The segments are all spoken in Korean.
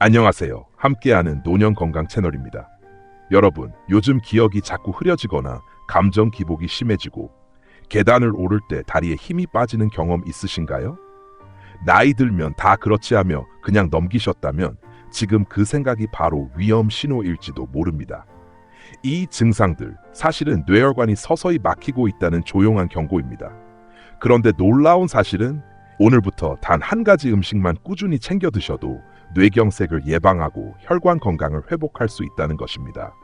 안녕하세요. 함께하는 노년 건강 채널입니다. 여러분, 요즘 기억이 자꾸 흐려지거나 감정 기복이 심해지고 계단을 오를 때 다리에 힘이 빠지는 경험 있으신가요? 나이 들면 다 그렇지 하며 그냥 넘기셨다면 지금 그 생각이 바로 위험 신호일지도 모릅니다. 이 증상들, 사실은 뇌혈관이 서서히 막히고 있다는 조용한 경고입니다. 그런데 놀라운 사실은 오늘부터 단 한 가지 음식만 꾸준히 챙겨 드셔도 뇌경색을 예방하고 혈관 건강을 회복할 수 있다는 것입니다.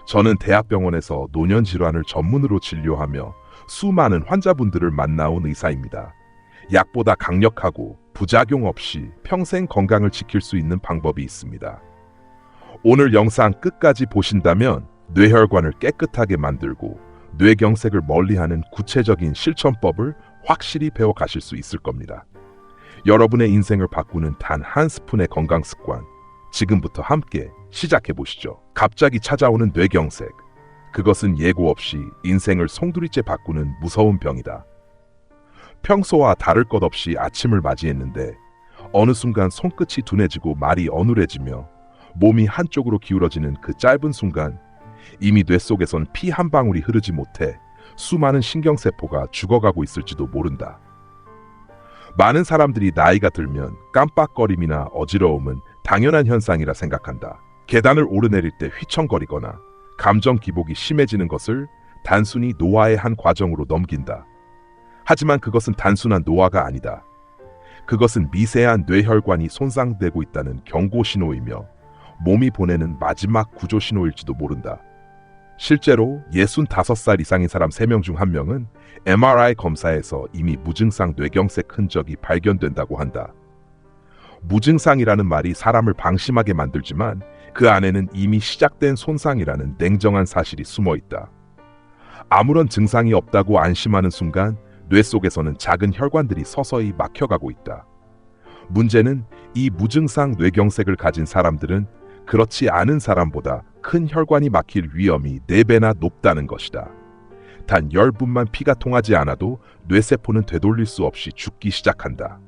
저는 대학병원에서 노년 질환을 전문으로 진료하며 수많은 환자분들을 만나온 의사입니다. 약보다 강력하고 부작용 없이 평생 건강을 지킬 수 있는 방법이 있습니다. 오늘 영상 끝까지 보신다면 뇌혈관을 깨끗하게 만들고 뇌경색을 멀리하는 구체적인 실천법을 확실히 배워 가실 수 있을 겁니다. 여러분의 인생을 바꾸는 단 한 스푼의 건강 습관, 지금부터 함께 시작해 보시죠. 갑자기 찾아오는 뇌경색. 그것은 예고 없이 인생을 송두리째 바꾸는 무서운 병이다. 평소와 다를 것 없이 아침을 맞이했는데 어느 순간 손끝이 둔해지고 말이 어눌해지며 몸이 한쪽으로 기울어지는 그 짧은 순간 이미 뇌 속에선 피 한 방울이 흐르지 못해 수많은 신경세포가 죽어가고 있을지도 모른다. 많은 사람들이 나이가 들면 깜빡거림이나 어지러움은 당연한 현상이라 생각한다. 계단을 오르내릴 때 휘청거리거나 감정 기복이 심해지는 것을 단순히 노화의 한 과정으로 넘긴다. 하지만 그것은 단순한 노화가 아니다. 그것은 미세한 뇌혈관이 손상되고 있다는 경고 신호이며 몸이 보내는 마지막 구조 신호일지도 모른다. 실제로 65살 이상인 사람 3명 중 1명은 MRI 검사에서 이미 무증상 뇌경색 흔적이 발견된다고 한다. 무증상이라는 말이 사람을 방심하게 만들지만 그 안에는 이미 시작된 손상이라는 냉정한 사실이 숨어 있다. 아무런 증상이 없다고 안심하는 순간 뇌 속에서는 작은 혈관들이 서서히 막혀가고 있다. 문제는 이 무증상 뇌경색을 가진 사람들은 그렇지 않은 사람보다 큰 혈관이 막힐 위험이 4배나 높다는 것이다. 단 10분만 피가 통하지 않아도 뇌세포는 되돌릴 수 없이 죽기 시작한다.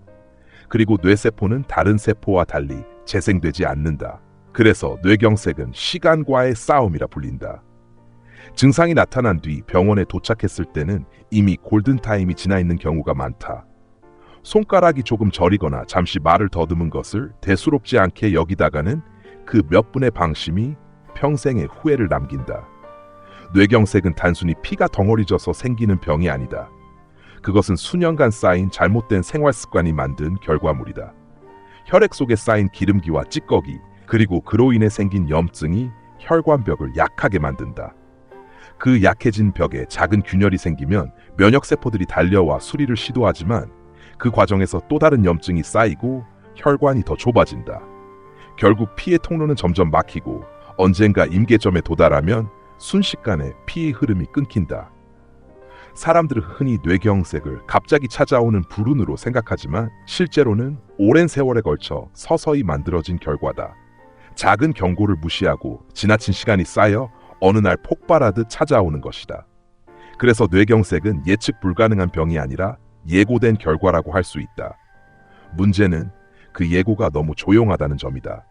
그리고 뇌세포는 다른 세포와 달리 재생되지 않는다. 그래서 뇌경색은 시간과의 싸움이라 불린다. 증상이 나타난 뒤 병원에 도착했을 때는 이미 골든타임이 지나 있는 경우가 많다. 손가락이 조금 저리거나 잠시 말을 더듬은 것을 대수롭지 않게 여기다가는 그 몇 분의 방심이 평생의 후회를 남긴다. 뇌경색은 단순히 피가 덩어리져서 생기는 병이 아니다. 그것은 수년간 쌓인 잘못된 생활 습관이 만든 결과물이다. 혈액 속에 쌓인 기름기와 찌꺼기, 그리고 그로 인해 생긴 염증이 혈관벽을 약하게 만든다. 그 약해진 벽에 작은 균열이 생기면 면역세포들이 달려와 수리를 시도하지만 그 과정에서 또 다른 염증이 쌓이고 혈관이 더 좁아진다. 결국 피의 통로는 점점 막히고 언젠가 임계점에 도달하면 순식간에 피의 흐름이 끊긴다. 사람들은 흔히 뇌경색을 갑자기 찾아오는 불운으로 생각하지만 실제로는 오랜 세월에 걸쳐 서서히 만들어진 결과다. 작은 경고를 무시하고 지나친 시간이 쌓여 어느 날 폭발하듯 찾아오는 것이다. 그래서 뇌경색은 예측 불가능한 병이 아니라 예고된 결과라고 할 수 있다. 문제는 그 예고가 너무 조용하다는 점이다.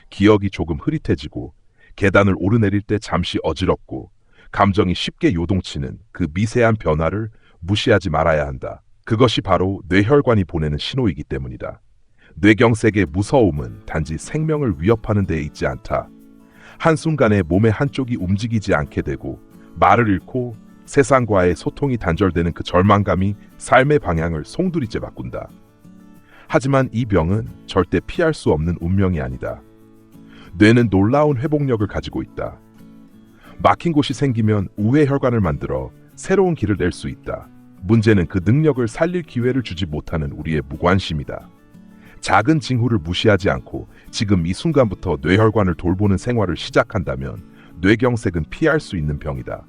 기억이 조금 흐릿해지고 계단을 오르내릴 때 잠시 어지럽고 감정이 쉽게 요동치는 그 미세한 변화를 무시하지 말아야 한다. 그것이 바로 뇌혈관이 보내는 신호이기 때문이다. 뇌경색의 무서움은 단지 생명을 위협하는 데에 있지 않다. 한순간에 몸의 한쪽이 움직이지 않게 되고 말을 잃고 세상과의 소통이 단절되는 그 절망감이 삶의 방향을 송두리째 바꾼다. 하지만 이 병은 절대 피할 수 없는 운명이 아니다. 뇌는 놀라운 회복력을 가지고 있다. 막힌 곳이 생기면 우회 혈관을 만들어 새로운 길을 낼 수 있다. 문제는 그 능력을 살릴 기회를 주지 못하는 우리의 무관심이다. 작은 징후를 무시하지 않고 지금 이 순간부터 뇌혈관을 돌보는 생활을 시작한다면 뇌경색은 피할 수 있는 병이다.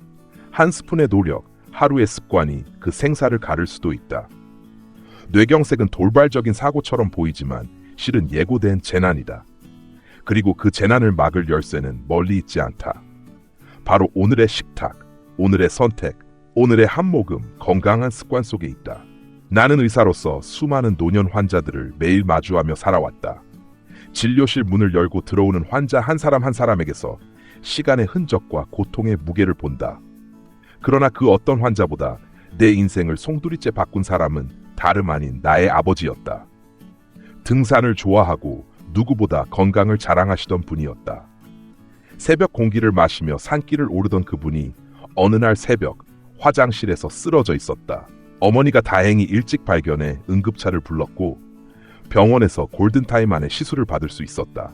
한 스푼의 노력, 하루의 습관이 그 생사를 가를 수도 있다. 뇌경색은 돌발적인 사고처럼 보이지만 실은 예고된 재난이다. 그리고 그 재난을 막을 열쇠는 멀리 있지 않다. 바로 오늘의 식탁, 오늘의 선택, 오늘의 한 모금 건강한 습관 속에 있다. 나는 의사로서 수많은 노년 환자들을 매일 마주하며 살아왔다. 진료실 문을 열고 들어오는 환자 한 사람 한 사람에게서 시간의 흔적과 고통의 무게를 본다. 그러나 그 어떤 환자보다 내 인생을 송두리째 바꾼 사람은 다름 아닌 나의 아버지였다. 등산을 좋아하고 누구보다 건강을 자랑하시던 분이었다. 새벽 공기를 마시며 산길을 오르던 그분이 어느 날 새벽 화장실에서 쓰러져 있었다. 어머니가 다행히 일찍 발견해 응급차를 불렀고 병원에서 골든타임 안에 시술을 받을 수 있었다.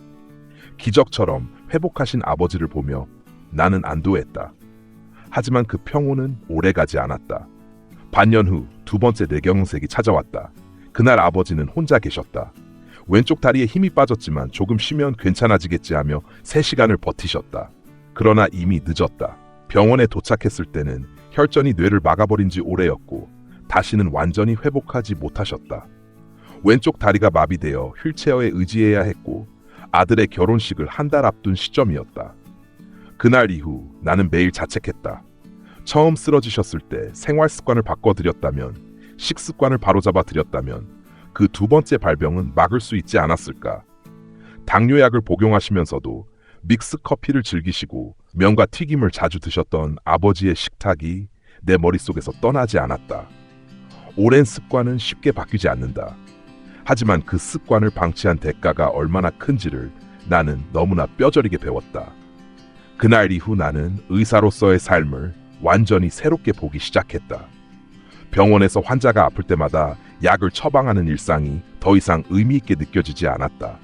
기적처럼 회복하신 아버지를 보며 나는 안도했다. 하지만 그 평온은 오래가지 않았다. 반년 후 두 번째 뇌경색이 찾아왔다. 그날 아버지는 혼자 계셨다. 왼쪽 다리에 힘이 빠졌지만 조금 쉬면 괜찮아지겠지 하며 3시간을 버티셨다. 그러나 이미 늦었다. 병원에 도착했을 때는 혈전이 뇌를 막아버린 지 오래였고 다시는 완전히 회복하지 못하셨다. 왼쪽 다리가 마비되어 휠체어에 의지해야 했고 아들의 결혼식을 한 달 앞둔 시점이었다. 그날 이후 나는 매일 자책했다. 처음 쓰러지셨을 때 생활 습관을 바꿔드렸다면, 식습관을 바로잡아 드렸다면 그 두 번째 발병은 막을 수 있지 않았을까. 당뇨약을 복용하시면서도 믹스 커피를 즐기시고 면과 튀김을 자주 드셨던 아버지의 식탁이 내 머릿속에서 떠나지 않았다. 오랜 습관은 쉽게 바뀌지 않는다. 하지만 그 습관을 방치한 대가가 얼마나 큰지를 나는 너무나 뼈저리게 배웠다. 그날 이후 나는 의사로서의 삶을 완전히 새롭게 보기 시작했다. 병원에서 환자가 아플 때마다 약을 처방하는 일상이 더 이상 의미 있게 느껴지지 않았다.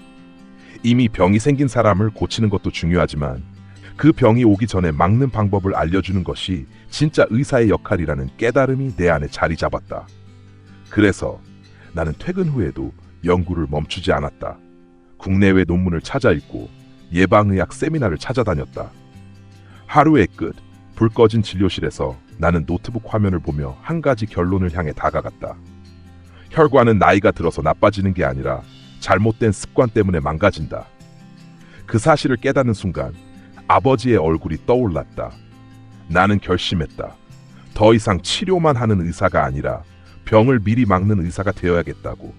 이미 병이 생긴 사람을 고치는 것도 중요하지만 그 병이 오기 전에 막는 방법을 알려주는 것이 진짜 의사의 역할이라는 깨달음이 내 안에 자리 잡았다. 그래서 나는 퇴근 후에도 연구를 멈추지 않았다. 국내외 논문을 찾아 읽고 예방의학 세미나를 찾아다녔다. 하루의 끝, 불 꺼진 진료실에서 나는 노트북 화면을 보며 한 가지 결론을 향해 다가갔다. 혈관은 나이가 들어서 나빠지는 게 아니라 잘못된 습관 때문에 망가진다. 그 사실을 깨닫는 순간 아버지의 얼굴이 떠올랐다. 나는 결심했다. 더 이상 치료만 하는 의사가 아니라 병을 미리 막는 의사가 되어야겠다고.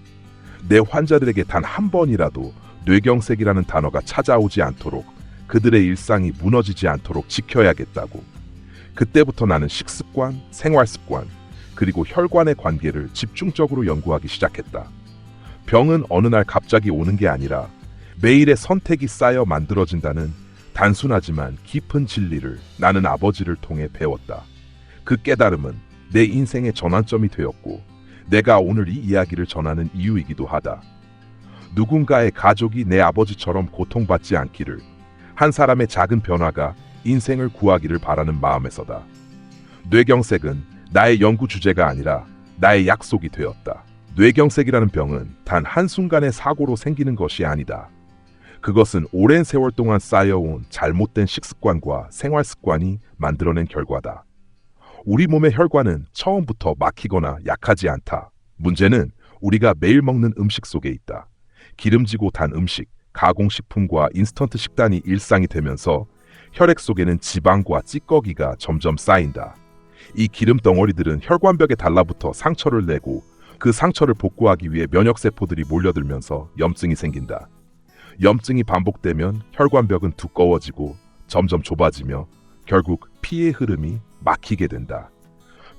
내 환자들에게 단 한 번이라도 뇌경색이라는 단어가 찾아오지 않도록, 그들의 일상이 무너지지 않도록 지켜야겠다고. 그때부터 나는 식습관, 생활습관, 그리고 혈관의 관계를 집중적으로 연구하기 시작했다. 병은 어느 날 갑자기 오는 게 아니라 매일의 선택이 쌓여 만들어진다는 단순하지만 깊은 진리를 나는 아버지를 통해 배웠다. 그 깨달음은 내 인생의 전환점이 되었고 내가 오늘 이 이야기를 전하는 이유이기도 하다. 누군가의 가족이 내 아버지처럼 고통받지 않기를, 한 사람의 작은 변화가 인생을 구하기를 바라는 마음에서다. 뇌경색은 나의 연구 주제가 아니라 나의 약속이 되었다. 뇌경색이라는 병은 단 한순간의 사고로 생기는 것이 아니다. 그것은 오랜 세월 동안 쌓여온 잘못된 식습관과 생활습관이 만들어낸 결과다. 우리 몸의 혈관은 처음부터 막히거나 약하지 않다. 문제는 우리가 매일 먹는 음식 속에 있다. 기름지고 단 음식, 가공식품과 인스턴트 식단이 일상이 되면서 혈액 속에는 지방과 찌꺼기가 점점 쌓인다. 이 기름 덩어리들은 혈관벽에 달라붙어 상처를 내고 그 상처를 복구하기 위해 면역세포들이 몰려들면서 염증이 생긴다. 염증이 반복되면 혈관벽은 두꺼워지고 점점 좁아지며 결국 피의 흐름이 막히게 된다.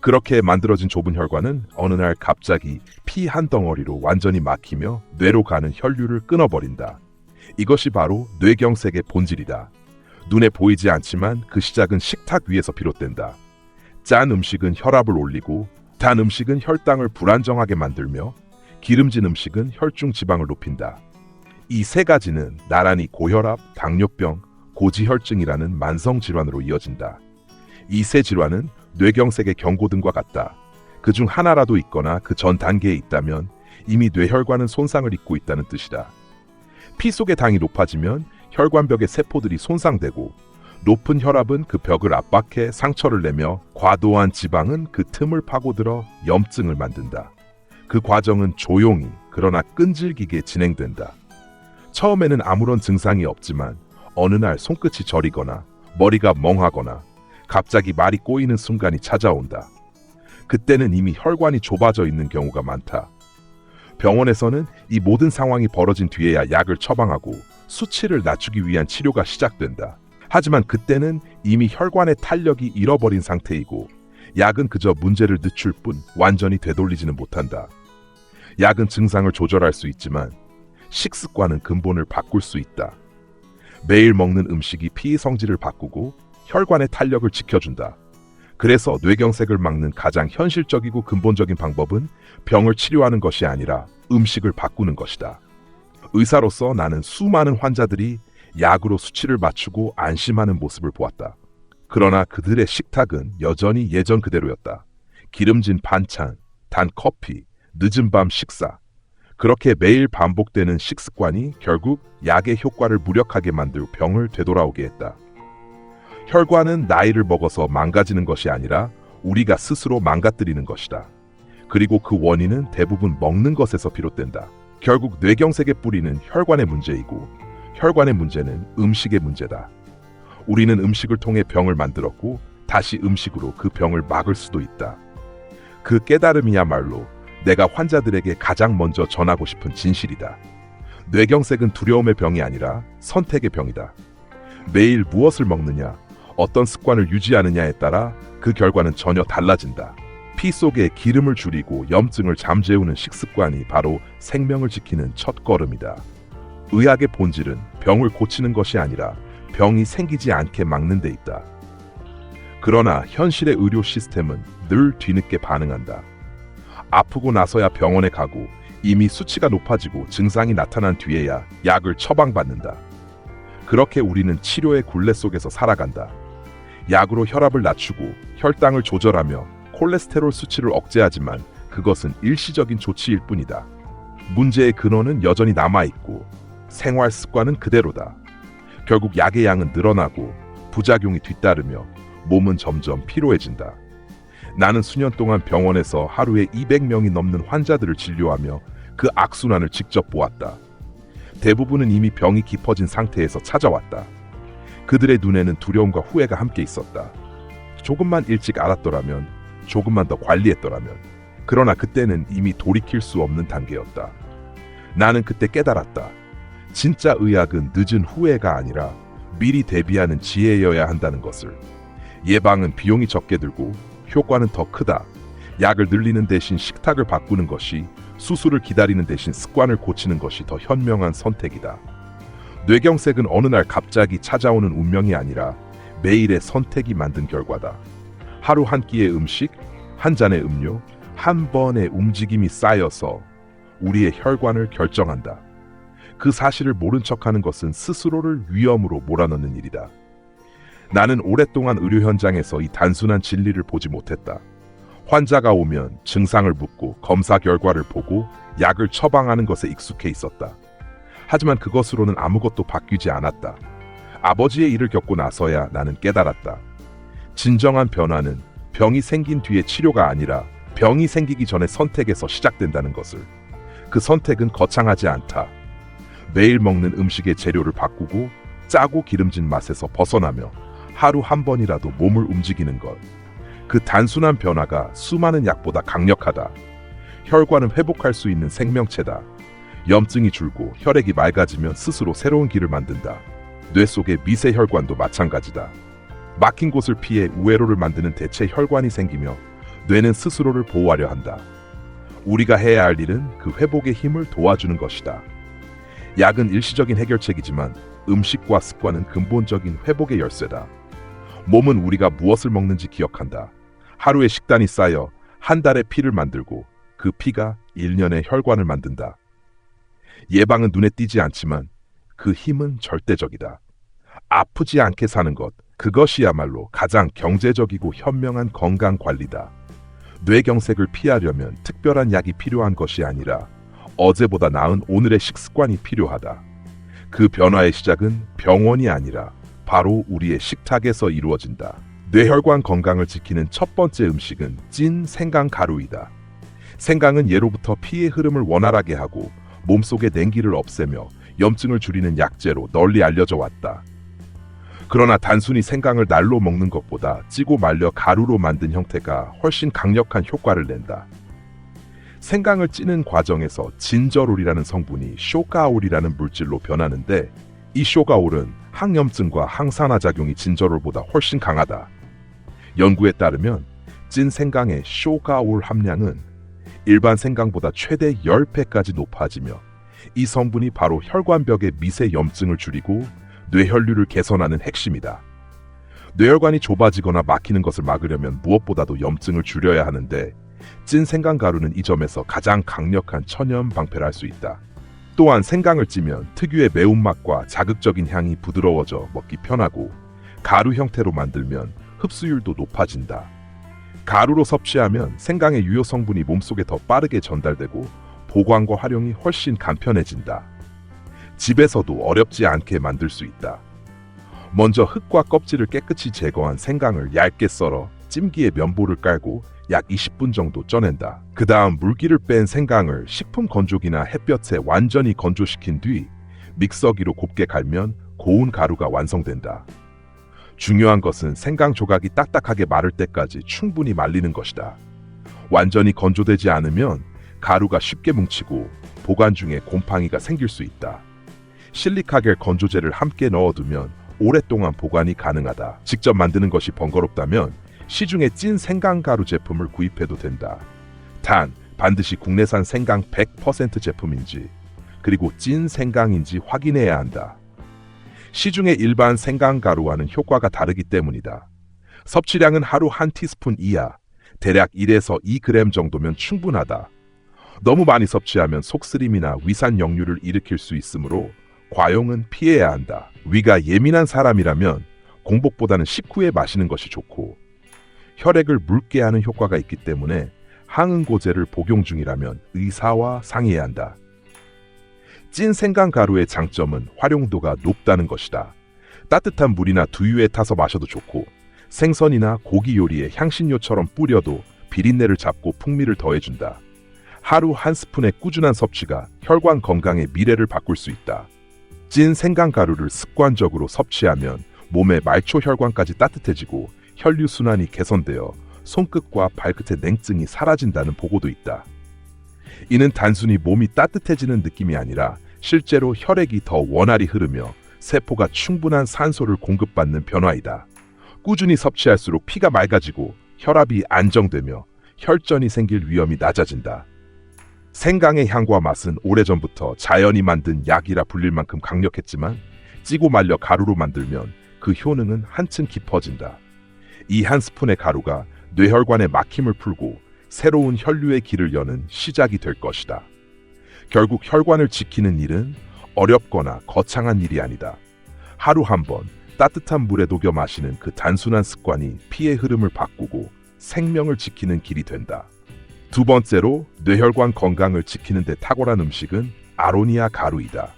그렇게 만들어진 좁은 혈관은 어느 날 갑자기 피 한 덩어리로 완전히 막히며 뇌로 가는 혈류를 끊어버린다. 이것이 바로 뇌경색의 본질이다. 눈에 보이지 않지만 그 시작은 식탁 위에서 비롯된다. 짠 음식은 혈압을 올리고 단 음식은 혈당을 불안정하게 만들며 기름진 음식은 혈중 지방을 높인다. 이 세 가지는 나란히 고혈압, 당뇨병, 고지혈증이라는 만성질환으로 이어진다. 이 세 질환은 뇌경색의 경고등과 같다. 그중 하나라도 있거나 그 전 단계에 있다면 이미 뇌혈관은 손상을 입고 있다는 뜻이다. 피 속의 당이 높아지면 혈관벽의 세포들이 손상되고 높은 혈압은 그 벽을 압박해 상처를 내며 과도한 지방은 그 틈을 파고들어 염증을 만든다. 그 과정은 조용히 그러나 끈질기게 진행된다. 처음에는 아무런 증상이 없지만 어느 날 손끝이 저리거나 머리가 멍하거나 갑자기 말이 꼬이는 순간이 찾아온다. 그때는 이미 혈관이 좁아져 있는 경우가 많다. 병원에서는 이 모든 상황이 벌어진 뒤에야 약을 처방하고 수치를 낮추기 위한 치료가 시작된다. 하지만 그때는 이미 혈관의 탄력이 잃어버린 상태이고 약은 그저 문제를 늦출 뿐 완전히 되돌리지는 못한다. 약은 증상을 조절할 수 있지만 식습관은 근본을 바꿀 수 있다. 매일 먹는 음식이 피 성질을 바꾸고 혈관의 탄력을 지켜준다. 그래서 뇌경색을 막는 가장 현실적이고 근본적인 방법은 병을 치료하는 것이 아니라 음식을 바꾸는 것이다. 의사로서 나는 수많은 환자들이 약으로 수치를 맞추고 안심하는 모습을 보았다. 그러나 그들의 식탁은 여전히 예전 그대로였다. 기름진 반찬, 단 커피, 늦은 밤 식사. 그렇게 매일 반복되는 식습관이 결국 약의 효과를 무력하게 만들고 병을 되돌아오게 했다. 혈관은 나이를 먹어서 망가지는 것이 아니라 우리가 스스로 망가뜨리는 것이다. 그리고 그 원인은 대부분 먹는 것에서 비롯된다. 결국 뇌경색의 뿌리는 혈관의 문제이고 혈관의 문제는 음식의 문제다. 우리는 음식을 통해 병을 만들었고 다시 음식으로 그 병을 막을 수도 있다. 그 깨달음이야말로 내가 환자들에게 가장 먼저 전하고 싶은 진실이다. 뇌경색은 두려움의 병이 아니라 선택의 병이다. 매일 무엇을 먹느냐, 어떤 습관을 유지하느냐에 따라 그 결과는 전혀 달라진다. 피 속에 기름을 줄이고 염증을 잠재우는 식습관이 바로 생명을 지키는 첫걸음이다. 의학의 본질은 병을 고치는 것이 아니라 병이 생기지 않게 막는 데 있다. 그러나 현실의 의료 시스템은 늘 뒤늦게 반응한다. 아프고 나서야 병원에 가고 이미 수치가 높아지고 증상이 나타난 뒤에야 약을 처방받는다. 그렇게 우리는 치료의 굴레 속에서 살아간다. 약으로 혈압을 낮추고 혈당을 조절하며 콜레스테롤 수치를 억제하지만 그것은 일시적인 조치일 뿐이다. 문제의 근원은 여전히 남아있고 생활 습관은 그대로다. 결국 약의 양은 늘어나고 부작용이 뒤따르며 몸은 점점 피로해진다. 나는 수년 동안 병원에서 하루에 200명이 넘는 환자들을 진료하며 그 악순환을 직접 보았다. 대부분은 이미 병이 깊어진 상태에서 찾아왔다. 그들의 눈에는 두려움과 후회가 함께 있었다. 조금만 일찍 알았더라면, 조금만 더 관리했더라면. 그러나 그때는 이미 돌이킬 수 없는 단계였다. 나는 그때 깨달았다. 진짜 의학은 늦은 후회가 아니라 미리 대비하는 지혜여야 한다는 것을. 예방은 비용이 적게 들고 효과는 더 크다. 약을 늘리는 대신 식탁을 바꾸는 것이, 수술을 기다리는 대신 습관을 고치는 것이 더 현명한 선택이다. 뇌경색은 어느 날 갑자기 찾아오는 운명이 아니라 매일의 선택이 만든 결과다. 하루 한 끼의 음식, 한 잔의 음료, 한 번의 움직임이 쌓여서 우리의 혈관을 결정한다. 그 사실을 모른 척하는 것은 스스로를 위험으로 몰아넣는 일이다. 나는 오랫동안 의료 현장에서 이 단순한 진리를 보지 못했다. 환자가 오면 증상을 묻고 검사 결과를 보고 약을 처방하는 것에 익숙해 있었다. 하지만 그것으로는 아무것도 바뀌지 않았다. 아버지의 일을 겪고 나서야 나는 깨달았다. 진정한 변화는 병이 생긴 뒤의 치료가 아니라 병이 생기기 전의 선택에서 시작된다는 것을. 그 선택은 거창하지 않다. 매일 먹는 음식의 재료를 바꾸고 짜고 기름진 맛에서 벗어나며 하루 한 번이라도 몸을 움직이는 것. 그 단순한 변화가 수많은 약보다 강력하다. 혈관은 회복할 수 있는 생명체다. 염증이 줄고 혈액이 맑아지면 스스로 새로운 길을 만든다. 뇌 속의 미세 혈관도 마찬가지다. 막힌 곳을 피해 우회로를 만드는 대체 혈관이 생기며 뇌는 스스로를 보호하려 한다. 우리가 해야 할 일은 그 회복의 힘을 도와주는 것이다. 약은 일시적인 해결책이지만 음식과 습관은 근본적인 회복의 열쇠다. 몸은 우리가 무엇을 먹는지 기억한다. 하루의 식단이 쌓여 한 달의 피를 만들고 그 피가 1년의 혈관을 만든다. 예방은 눈에 띄지 않지만 그 힘은 절대적이다. 아프지 않게 사는 것, 그것이야말로 가장 경제적이고 현명한 건강 관리다. 뇌경색을 피하려면 특별한 약이 필요한 것이 아니라 어제보다 나은 오늘의 식습관이 필요하다. 그 변화의 시작은 병원이 아니라 바로 우리의 식탁에서 이루어진다. 뇌혈관 건강을 지키는 첫 번째 음식은 찐 생강가루이다. 생강은 예로부터 피의 흐름을 원활하게 하고 몸속의 냉기를 없애며 염증을 줄이는 약재로 널리 알려져 왔다. 그러나 단순히 생강을 날로 먹는 것보다 찌고 말려 가루로 만든 형태가 훨씬 강력한 효과를 낸다. 생강을 찌는 과정에서 진저롤이라는 성분이 쇼가올이라는 물질로 변하는데 이 쇼가올은 항염증과 항산화작용이 진저롤보다 훨씬 강하다. 연구에 따르면 찐 생강의 쇼가올 함량은 일반 생강보다 최대 10배까지 높아지며 이 성분이 바로 혈관벽의 미세 염증을 줄이고 뇌혈류를 개선하는 핵심이다. 뇌혈관이 좁아지거나 막히는 것을 막으려면 무엇보다도 염증을 줄여야 하는데 찐 생강 가루는 이 점에서 가장 강력한 천연 방패를 할 수 있다. 또한 생강을 찌면 특유의 매운맛과 자극적인 향이 부드러워져 먹기 편하고 가루 형태로 만들면 흡수율도 높아진다. 가루로 섭취하면 생강의 유효 성분이 몸속에 더 빠르게 전달되고 보관과 활용이 훨씬 간편해진다. 집에서도 어렵지 않게 만들 수 있다. 먼저 흙과 껍질을 깨끗이 제거한 생강을 얇게 썰어 찜기에 면보를 깔고 약 20분 정도 쪄낸다. 그 다음 물기를 뺀 생강을 식품 건조기나 햇볕에 완전히 건조시킨 뒤 믹서기로 곱게 갈면 고운 가루가 완성된다. 중요한 것은 생강 조각이 딱딱하게 마를 때까지 충분히 말리는 것이다. 완전히 건조되지 않으면 가루가 쉽게 뭉치고 보관 중에 곰팡이가 생길 수 있다. 실리카겔 건조제를 함께 넣어두면 오랫동안 보관이 가능하다. 직접 만드는 것이 번거롭다면 시중에 찐 생강 가루 제품을 구입해도 된다. 단, 반드시 국내산 생강 100% 제품인지 그리고 찐 생강인지 확인해야 한다. 시중의 일반 생강 가루와는 효과가 다르기 때문이다. 섭취량은 하루 1티스푼 이하, 대략 1에서 2g 정도면 충분하다. 너무 많이 섭취하면 속쓰림이나 위산 역류를 일으킬 수 있으므로 과용은 피해야 한다. 위가 예민한 사람이라면 공복보다는 식후에 마시는 것이 좋고 혈액을 묽게 하는 효과가 있기 때문에 항응고제를 복용 중이라면 의사와 상의해야 한다. 찐 생강 가루의 장점은 활용도가 높다는 것이다. 따뜻한 물이나 두유에 타서 마셔도 좋고 생선이나 고기 요리에 향신료처럼 뿌려도 비린내를 잡고 풍미를 더해준다. 하루 1스푼의 꾸준한 섭취가 혈관 건강의 미래를 바꿀 수 있다. 찐 생강 가루를 습관적으로 섭취하면 몸의 말초 혈관까지 따뜻해지고 혈류순환이 개선되어 손끝과 발끝의 냉증이 사라진다는 보고도 있다. 이는 단순히 몸이 따뜻해지는 느낌이 아니라 실제로 혈액이 더 원활히 흐르며 세포가 충분한 산소를 공급받는 변화이다. 꾸준히 섭취할수록 피가 맑아지고 혈압이 안정되며 혈전이 생길 위험이 낮아진다. 생강의 향과 맛은 오래전부터 자연이 만든 약이라 불릴 만큼 강력했지만 찌고 말려 가루로 만들면 그 효능은 한층 깊어진다. 이 한 스푼의 가루가 뇌혈관의 막힘을 풀고 새로운 혈류의 길을 여는 시작이 될 것이다. 결국 혈관을 지키는 일은 어렵거나 거창한 일이 아니다. 하루 한 번 따뜻한 물에 녹여 마시는 그 단순한 습관이 피의 흐름을 바꾸고 생명을 지키는 길이 된다. 두 번째로 뇌혈관 건강을 지키는 데 탁월한 음식은 아로니아 가루이다.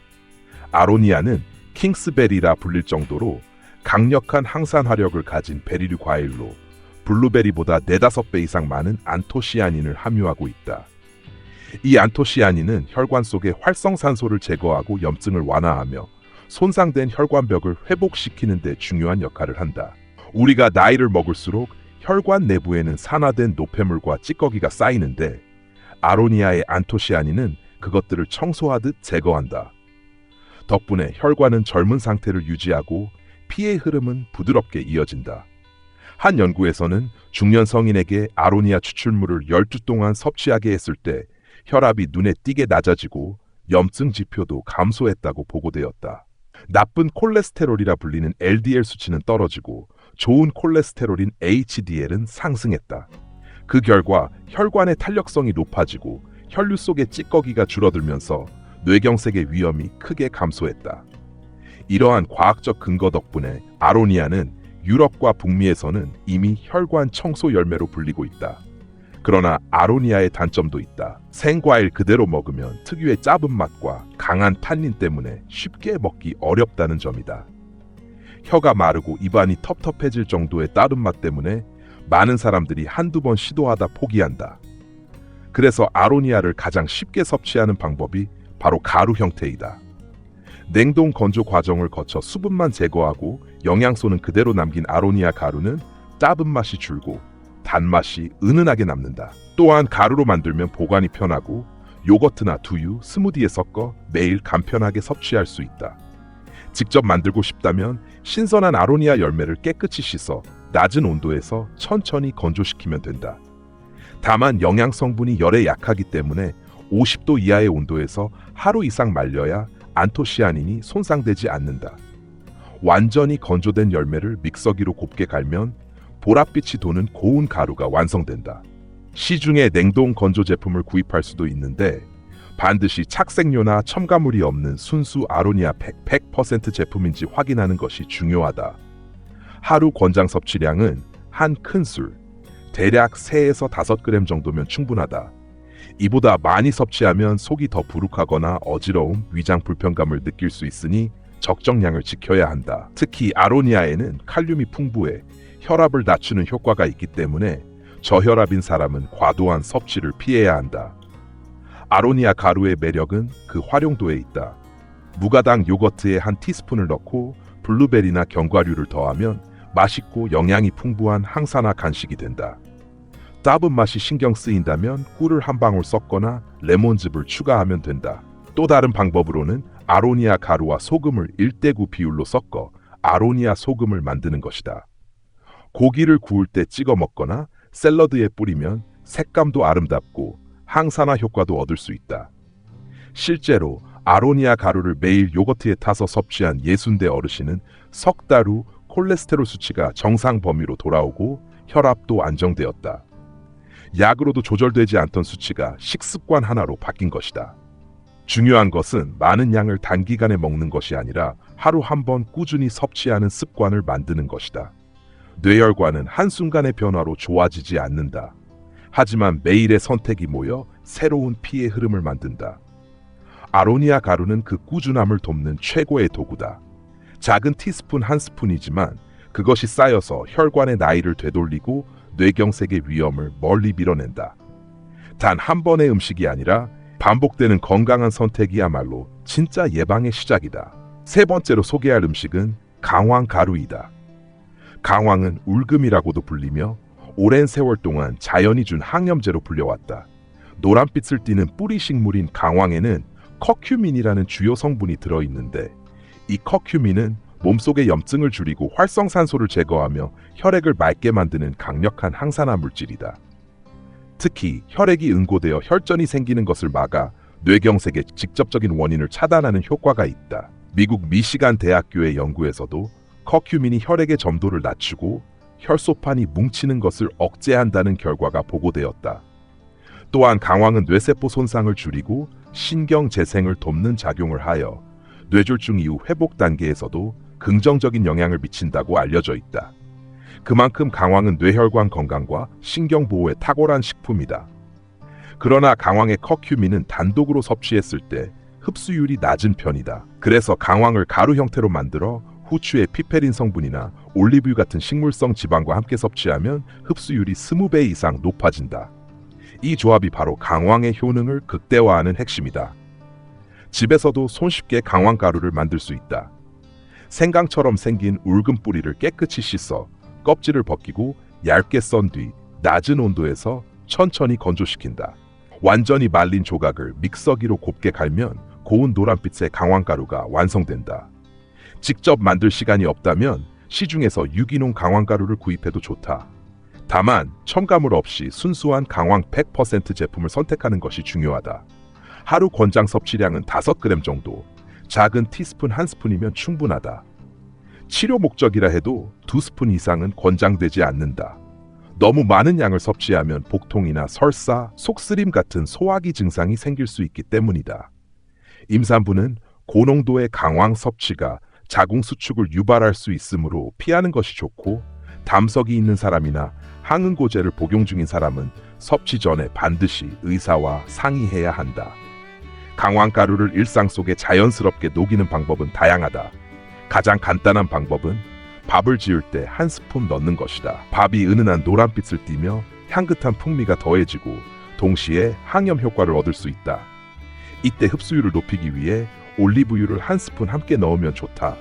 아로니아는 킹스베리라 불릴 정도로 강력한 항산화력을 가진 베리류 과일로 블루베리보다 4-5배 이상 많은 안토시아닌을 함유하고 있다. 이 안토시아닌은 혈관 속의 활성산소를 제거하고 염증을 완화하며 손상된 혈관벽을 회복시키는 데 중요한 역할을 한다. 우리가 나이를 먹을수록 혈관 내부에는 산화된 노폐물과 찌꺼기가 쌓이는데 아로니아의 안토시아닌은 그것들을 청소하듯 제거한다. 덕분에 혈관은 젊은 상태를 유지하고 피의 흐름은 부드럽게 이어진다. 한 연구에서는 중년 성인에게 아로니아 추출물을 12주 동안 섭취하게 했을 때 혈압이 눈에 띄게 낮아지고 염증 지표도 감소했다고 보고되었다. 나쁜 콜레스테롤이라 불리는 LDL 수치는 떨어지고 좋은 콜레스테롤인 HDL은 상승했다. 그 결과 혈관의 탄력성이 높아지고 혈류 속의 찌꺼기가 줄어들면서 뇌경색의 위험이 크게 감소했다. 이러한 과학적 근거 덕분에 아로니아는 유럽과 북미에서는 이미 혈관 청소 열매로 불리고 있다. 그러나 아로니아의 단점도 있다. 생과일 그대로 먹으면 특유의 짜분 맛과 강한 탄닌 때문에 쉽게 먹기 어렵다는 점이다. 혀가 마르고 입안이 텁텁해질 정도의 따른 맛 때문에 많은 사람들이 한두 번 시도하다 포기한다. 그래서 아로니아를 가장 쉽게 섭취하는 방법이 바로 가루 형태이다. 냉동 건조 과정을 거쳐 수분만 제거하고 영양소는 그대로 남긴 아로니아 가루는 짜분 맛이 줄고 단맛이 은은하게 남는다. 또한 가루로 만들면 보관이 편하고 요거트나 두유, 스무디에 섞어 매일 간편하게 섭취할 수 있다. 직접 만들고 싶다면 신선한 아로니아 열매를 깨끗이 씻어 낮은 온도에서 천천히 건조시키면 된다. 다만 영양 성분이 열에 약하기 때문에 50도 이하의 온도에서 하루 이상 말려야 안토시아닌이 손상되지 않는다. 완전히 건조된 열매를 믹서기로 곱게 갈면 보랏빛이 도는 고운 가루가 완성된다. 시중에 냉동 건조 제품을 구입할 수도 있는데 반드시 착색료나 첨가물이 없는 순수 아로니아 100% 제품인지 확인하는 것이 중요하다. 하루 권장 섭취량은 한 큰술, 대략 3에서 5g 정도면 충분하다. 이보다 많이 섭취하면 속이 더 부룩하거나 어지러움, 위장 불편감을 느낄 수 있으니 적정량을 지켜야 한다. 특히 아로니아에는 칼륨이 풍부해 혈압을 낮추는 효과가 있기 때문에 저혈압인 사람은 과도한 섭취를 피해야 한다. 아로니아 가루의 매력은 그 활용도에 있다. 무가당 요거트에 한 티스푼을 넣고 블루베리나 견과류를 더하면 맛있고 영양이 풍부한 항산화 간식이 된다. 따분 맛이 신경 쓰인다면 꿀을 한 방울 섞거나 레몬즙을 추가하면 된다. 또 다른 방법으로는 아로니아 가루와 소금을 1:9 비율로 섞어 아로니아 소금을 만드는 것이다. 고기를 구울 때 찍어 먹거나 샐러드에 뿌리면 색감도 아름답고 항산화 효과도 얻을 수 있다. 실제로 아로니아 가루를 매일 요거트에 타서 섭취한 60대 어르신은 석 달 후 콜레스테롤 수치가 정상 범위로 돌아오고 혈압도 안정되었다. 약으로도 조절되지 않던 수치가 식습관 하나로 바뀐 것이다. 중요한 것은 많은 양을 단기간에 먹는 것이 아니라 하루 한 번 꾸준히 섭취하는 습관을 만드는 것이다. 뇌혈관은 한순간의 변화로 좋아지지 않는다. 하지만 매일의 선택이 모여 새로운 피의 흐름을 만든다. 아로니아 가루는 그 꾸준함을 돕는 최고의 도구다. 작은 티스푼 한 스푼이지만 그것이 쌓여서 혈관의 나이를 되돌리고 뇌경색의 위험을 멀리 밀어낸다. 단 한 번의 음식이 아니라 반복되는 건강한 선택이야말로 진짜 예방의 시작이다. 세 번째로 소개할 음식은 강황 가루이다. 강황은 울금이라고도 불리며 오랜 세월 동안 자연이 준 항염제로 불려왔다. 노란빛을 띠는 뿌리 식물인 강황에는 커큐민이라는 주요 성분이 들어있는데 이 커큐민은 몸속의 염증을 줄이고 활성산소를 제거하며 혈액을 맑게 만드는 강력한 항산화 물질이다. 특히 혈액이 응고되어 혈전이 생기는 것을 막아 뇌경색의 직접적인 원인을 차단하는 효과가 있다. 미국 미시간 대학교의 연구에서도 커큐민이 혈액의 점도를 낮추고 혈소판이 뭉치는 것을 억제한다는 결과가 보고되었다. 또한 강황은 뇌세포 손상을 줄이고 신경 재생을 돕는 작용을 하여 뇌졸중 이후 회복 단계에서도 긍정적인 영향을 미친다고 알려져 있다. 그만큼 강황은 뇌혈관 건강과 신경 보호에 탁월한 식품이다. 그러나 강황의 커큐민은 단독으로 섭취했을 때 흡수율이 낮은 편이다. 그래서 강황을 가루 형태로 만들어 후추의 피페린 성분이나 올리브유 같은 식물성 지방과 함께 섭취하면 흡수율이 20배 이상 높아진다. 이 조합이 바로 강황의 효능을 극대화하는 핵심이다. 집에서도 손쉽게 강황 가루를 만들 수 있다. 생강처럼 생긴 울금 뿌리를 깨끗이 씻어 껍질을 벗기고 얇게 썬 뒤 낮은 온도에서 천천히 건조시킨다. 완전히 말린 조각을 믹서기로 곱게 갈면 고운 노란빛의 강황 가루가 완성된다. 직접 만들 시간이 없다면 시중에서 유기농 강황 가루를 구입해도 좋다. 다만 첨가물 없이 순수한 강황 100% 제품을 선택하는 것이 중요하다. 하루 권장 섭취량은 5g 정도, 작은 티스푼 한 스푼이면 충분하다. 치료 목적이라 해도 2스푼 이상은 권장되지 않는다. 너무 많은 양을 섭취하면 복통이나 설사, 속쓰림 같은 소화기 증상이 생길 수 있기 때문이다. 임산부는 고농도의 강황 섭취가 자궁 수축을 유발할 수 있으므로 피하는 것이 좋고, 담석이 있는 사람이나 항응고제를 복용 중인 사람은 섭취 전에 반드시 의사와 상의해야 한다. 강황가루를 일상 속에 자연스럽게 녹이는 방법은 다양하다. 가장 간단한 방법은 밥을 지을 때 한 스푼 넣는 것이다. 밥이 은은한 노란빛을 띠며 향긋한 풍미가 더해지고 동시에 항염 효과를 얻을 수 있다. 이때 흡수율을 높이기 위해 올리브유를 한 스푼 함께 넣으면 좋다.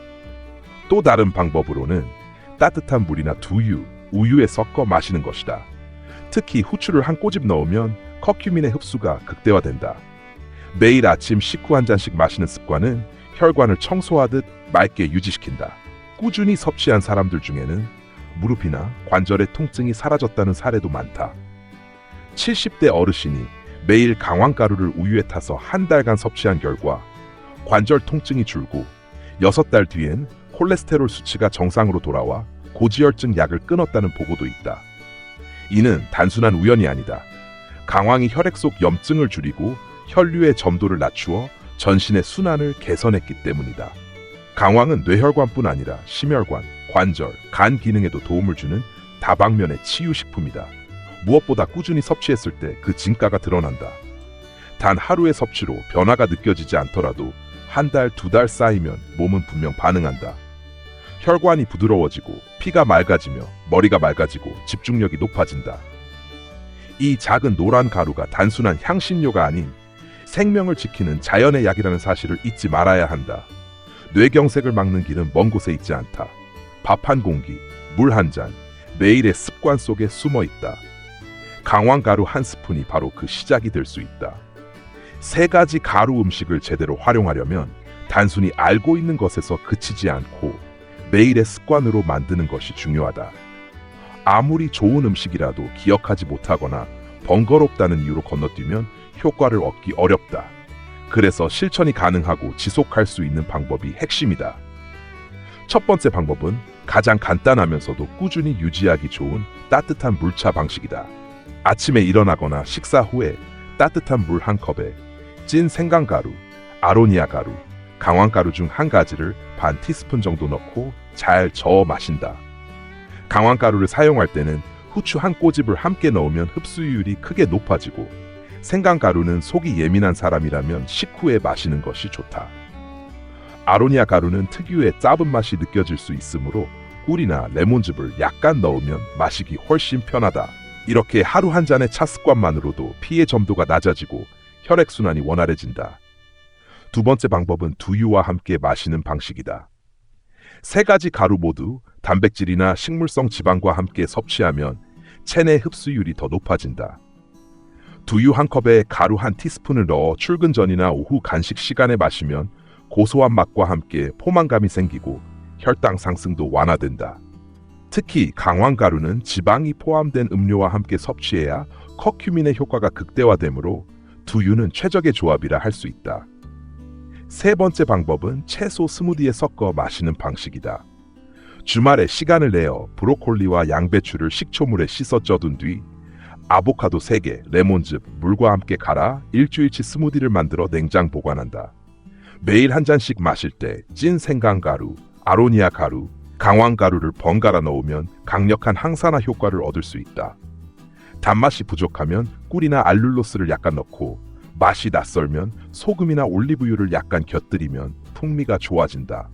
또 다른 방법으로는 따뜻한 물이나 두유, 우유에 섞어 마시는 것이다. 특히 후추를 한 꼬집 넣으면 커큐민의 흡수가 극대화된다. 매일 아침 식후 한 잔씩 마시는 습관은 혈관을 청소하듯 맑게 유지시킨다. 꾸준히 섭취한 사람들 중에는 무릎이나 관절의 통증이 사라졌다는 사례도 많다. 70대 어르신이 매일 강황가루를 우유에 타서 한 달간 섭취한 결과 관절 통증이 줄고 6달 뒤엔 콜레스테롤 수치가 정상으로 돌아와 고지혈증 약을 끊었다는 보고도 있다. 이는 단순한 우연이 아니다. 강황이 혈액 속 염증을 줄이고 혈류의 점도를 낮추어 전신의 순환을 개선했기 때문이다. 강황은 뇌혈관뿐 아니라 심혈관, 관절, 간 기능에도 도움을 주는 다방면의 치유식품이다. 무엇보다 꾸준히 섭취했을 때 그 진가가 드러난다. 단 하루의 섭취로 변화가 느껴지지 않더라도 한 달, 2달 쌓이면 몸은 분명 반응한다. 혈관이 부드러워지고 피가 맑아지며 머리가 맑아지고 집중력이 높아진다. 이 작은 노란 가루가 단순한 향신료가 아닌 생명을 지키는 자연의 약이라는 사실을 잊지 말아야 한다. 뇌경색을 막는 길은 먼 곳에 있지 않다. 밥 한 공기, 물 한 잔, 매일의 습관 속에 숨어 있다. 강황가루 한 스푼이 바로 그 시작이 될 수 있다. 3가지 가루 음식을 제대로 활용하려면 단순히 알고 있는 것에서 그치지 않고 매일의 습관으로 만드는 것이 중요하다. 아무리 좋은 음식이라도 기억하지 못하거나 번거롭다는 이유로 건너뛰면 효과를 얻기 어렵다. 그래서 실천이 가능하고 지속할 수 있는 방법이 핵심이다. 첫 번째 방법은 가장 간단하면서도 꾸준히 유지하기 좋은 따뜻한 물차 방식이다. 아침에 일어나거나 식사 후에 따뜻한 물 한 컵에 찐 생강가루, 아로니아 가루, 강황가루 중 한 가지를 반 티스푼 정도 넣고 잘 저어 마신다. 강황가루를 사용할 때는 후추 한 꼬집을 함께 넣으면 흡수율이 크게 높아지고 생강가루는 속이 예민한 사람이라면 식후에 마시는 것이 좋다. 아로니아 가루는 특유의 짜은 맛이 느껴질 수 있으므로 꿀이나 레몬즙을 약간 넣으면 마시기 훨씬 편하다. 이렇게 하루 한 잔의 차 습관만으로도 피의 점도가 낮아지고 혈액순환이 원활해진다. 두 번째 방법은 두유와 함께 마시는 방식이다. 3가지 가루 모두 단백질이나 식물성 지방과 함께 섭취하면 체내 흡수율이 더 높아진다. 두유 한 컵에 가루 한 티스푼을 넣어 출근 전이나 오후 간식 시간에 마시면 고소한 맛과 함께 포만감이 생기고 혈당 상승도 완화된다. 특히 강황가루는 지방이 포함된 음료와 함께 섭취해야 커큐민의 효과가 극대화되므로 두유는 최적의 조합이라 할 수 있다. 3번째 방법은 채소 스무디에 섞어 마시는 방식이다. 주말에 시간을 내어 브로콜리와 양배추를 식초물에 씻어 쪄둔 뒤 아보카도 3개, 레몬즙, 물과 함께 갈아 일주일치 스무디를 만들어 냉장 보관한다. 매일 한 잔씩 마실 때 찐 생강가루, 아로니아 가루, 강황가루를 번갈아 넣으면 강력한 항산화 효과를 얻을 수 있다. 단맛이 부족하면 꿀이나 알룰로스를 약간 넣고 맛이 낯설면 소금이나 올리브유를 약간 곁들이면 풍미가 좋아진다.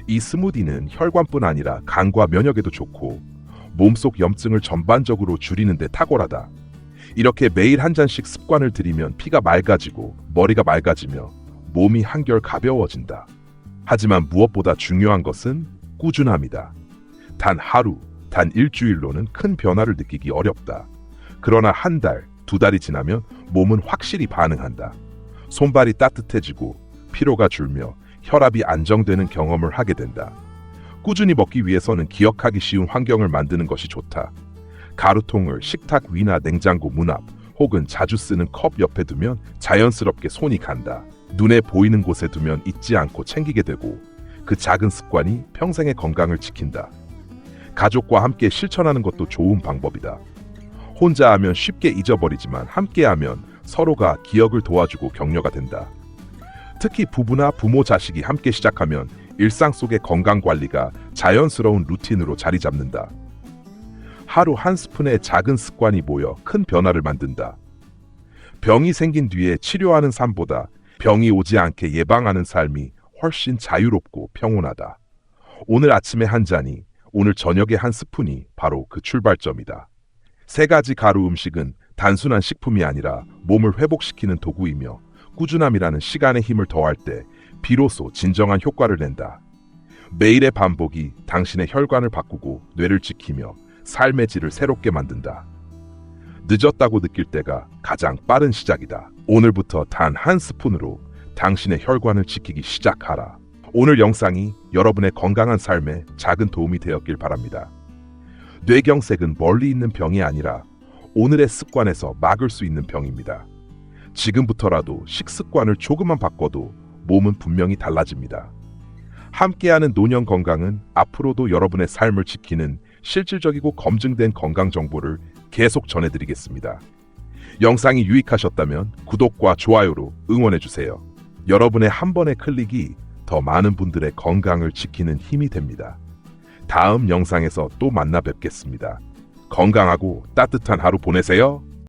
이 스무디는 혈관뿐 아니라 간과 면역에도 좋고 몸속 염증을 전반적으로 줄이는 데 탁월하다. 이렇게 매일 한 잔씩 습관을 들이면 피가 맑아지고 머리가 맑아지며 몸이 한결 가벼워진다. 하지만 무엇보다 중요한 것은 꾸준함이다. 단 하루, 단 일주일로는 큰 변화를 느끼기 어렵다. 그러나 한 달, 2달이 지나면 몸은 확실히 반응한다. 손발이 따뜻해지고 피로가 줄며 혈압이 안정되는 경험을 하게 된다. 꾸준히 먹기 위해서는 기억하기 쉬운 환경을 만드는 것이 좋다. 가루통을 식탁 위나 냉장고 문 앞 혹은 자주 쓰는 컵 옆에 두면 자연스럽게 손이 간다. 눈에 보이는 곳에 두면 잊지 않고 챙기게 되고 그 작은 습관이 평생의 건강을 지킨다. 가족과 함께 실천하는 것도 좋은 방법이다. 혼자 하면 쉽게 잊어버리지만 함께 하면 서로가 기억을 도와주고 격려가 된다. 특히 부부나 부모 자식이 함께 시작하면 일상 속의 건강 관리가 자연스러운 루틴으로 자리 잡는다. 하루 한 스푼의 작은 습관이 모여 큰 변화를 만든다. 병이 생긴 뒤에 치료하는 삶보다 병이 오지 않게 예방하는 삶이 훨씬 자유롭고 평온하다. 오늘 아침에 한 잔이, 오늘 저녁에 한 스푼이 바로 그 출발점이다. 3가지 가루 음식은 단순한 식품이 아니라 몸을 회복시키는 도구이며 꾸준함이라는 시간의 힘을 더할 때 비로소 진정한 효과를 낸다. 매일의 반복이 당신의 혈관을 바꾸고 뇌를 지키며 삶의 질을 새롭게 만든다. 늦었다고 느낄 때가 가장 빠른 시작이다. 오늘부터 단 한 스푼으로 당신의 혈관을 지키기 시작하라. 오늘 영상이 여러분의 건강한 삶에 작은 도움이 되었길 바랍니다. 뇌경색은 멀리 있는 병이 아니라 오늘의 습관에서 막을 수 있는 병입니다. 지금부터라도 식습관을 조금만 바꿔도 몸은 분명히 달라집니다. 함께하는 노년 건강은 앞으로도 여러분의 삶을 지키는 실질적이고 검증된 건강 정보를 계속 전해드리겠습니다. 영상이 유익하셨다면 구독과 좋아요로 응원해주세요. 여러분의 한 번의 클릭이 더 많은 분들의 건강을 지키는 힘이 됩니다. 다음 영상에서 또 만나 뵙겠습니다. 건강하고 따뜻한 하루 보내세요.